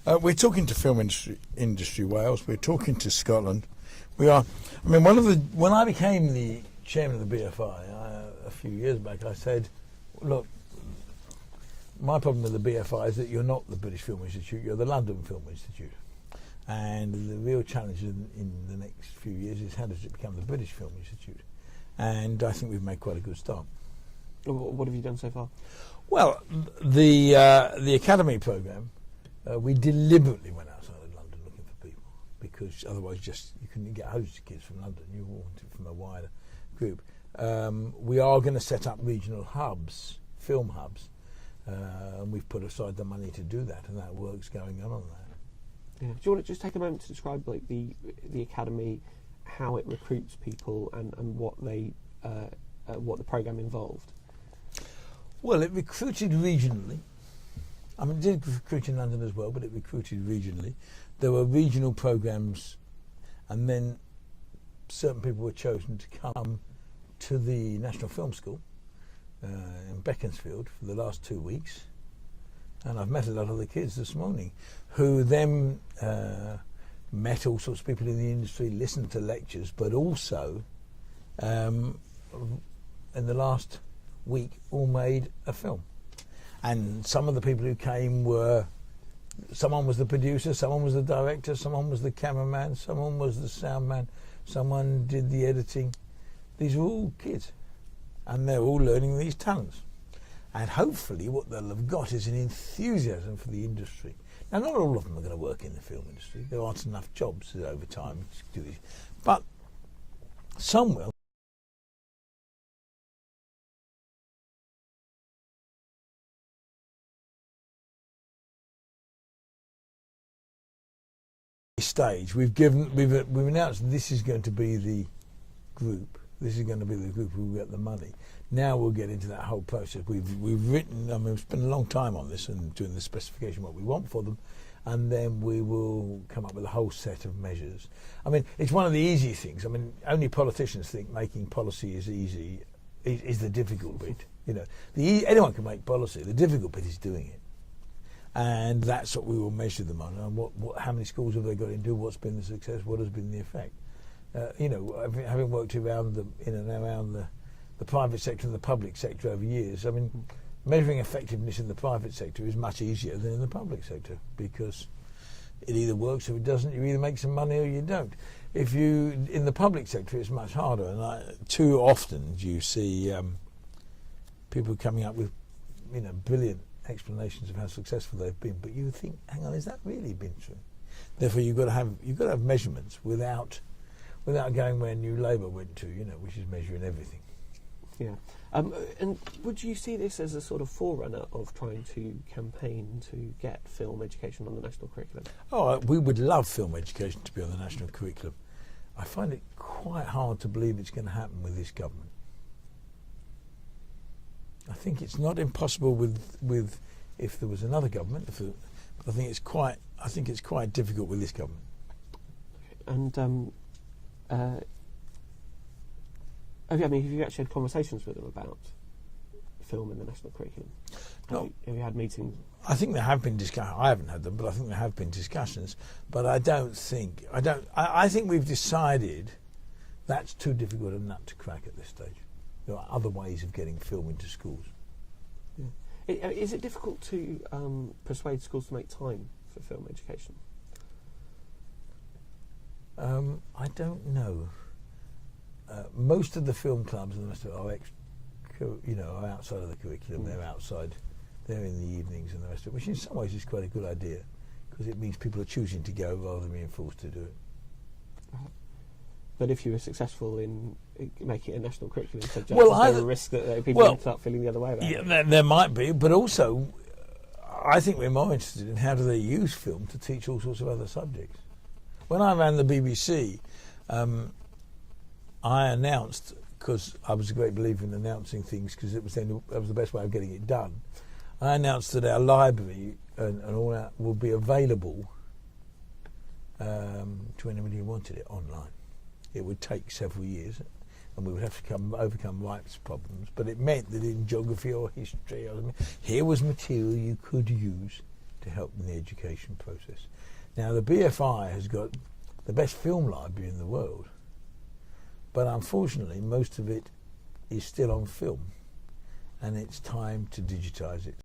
We're talking to Film Industry Wales. We're talking to Scotland. We are. I mean, when I became the chairman of the BFI a few years back, I said, look, my problem with the BFI is that you're not the British Film Institute, you're the London Film Institute. And the real challenge in the next few years is how does it become the British Film Institute? And I think we've made quite a good start. What have you done so far? Well, the Academy programme, we deliberately went outside of London looking for people, because otherwise you couldn't get hosts of kids from London, you wanted from a wider group. We are going to set up regional hubs, film hubs, and we've put aside the money to do that, and that work's going on that. Yeah. Do you want to just take a moment to describe like the Academy, how it recruits people, and what the programme involved? Well, it recruited regionally. I mean, it did recruit in London as well, but it recruited regionally. There were regional programmes, and then certain people were chosen to come to the National Film School in Beaconsfield for the last 2 weeks. And I've met a lot of the kids this morning who then met all sorts of people in the industry, listened to lectures, but also in the last week all made a film. And some of the people who came someone was the producer, someone was the director, someone was the cameraman, someone was the sound man, someone did the editing. These were all kids, and they're all learning these talents. And hopefully what they'll have got is an enthusiasm for the industry. Now, not all of them are going to work in the film industry. There aren't enough jobs over time to do it. But some will. Stage we've announced this is going to be the group. This is going to be the group who will get the money. Now we'll get into that whole process. We've written. I mean, we've spent a long time on this and doing the specification what we want for them, and then we will come up with a whole set of measures. I mean, it's one of the easy things. I mean, only politicians think making policy is easy. Is the difficult bit. You know, anyone can make policy. The difficult bit is doing it. And that's what we will measure them on. And how many schools have they got into? What's been the success? What has been the effect? You know, having worked around the private sector and the public sector over years, I mean, measuring effectiveness in the private sector is much easier than in the public sector, because it either works or it doesn't. You either make some money or you don't. In the public sector, it's much harder. And too often you see people coming up with, you know, brilliant explanations of how successful they've been, but you think, hang on, has that really been true? Therefore, you've got to have measurements without going where New Labour went to, you know, which is measuring everything. Yeah, and would you see this as a sort of forerunner of trying to campaign to get film education on the national curriculum? Oh, we would love film education to be on the national curriculum. I find it quite hard to believe it's going to happen with this government. I think it's not impossible with if there was another government. But I think it's quite difficult with this government. And have you actually had conversations with them about film in the national curriculum? Have you had meetings? I think there have been discussions. I haven't had them, but I think there have been discussions. But I think we've decided that's too difficult a nut to crack at this stage. There are other ways of getting film into schools. Yeah. Is it difficult to persuade schools to make time for film education? I don't know. Most of the film clubs and the rest of it are outside of the curriculum. They're outside. They're in the evenings and the rest of it, which in some ways is quite a good idea, because it means people are choosing to go rather than being forced to do it. But if you were successful in making it a national curriculum, is there a risk that people will start feeling the other way about it? Yeah, there might be, but also I think we're more interested in how do they use film to teach all sorts of other subjects. When I ran the BBC, I announced, because I was a great believer in announcing things, because that was the best way of getting it done. I announced that our library and all that will be available to anybody who wanted it online. It would take several years, and we would have to overcome rights problems. But it meant that in geography or history, here was material you could use to help in the education process. Now, the BFI has got the best film library in the world, but unfortunately most of it is still on film, and it's time to digitise it.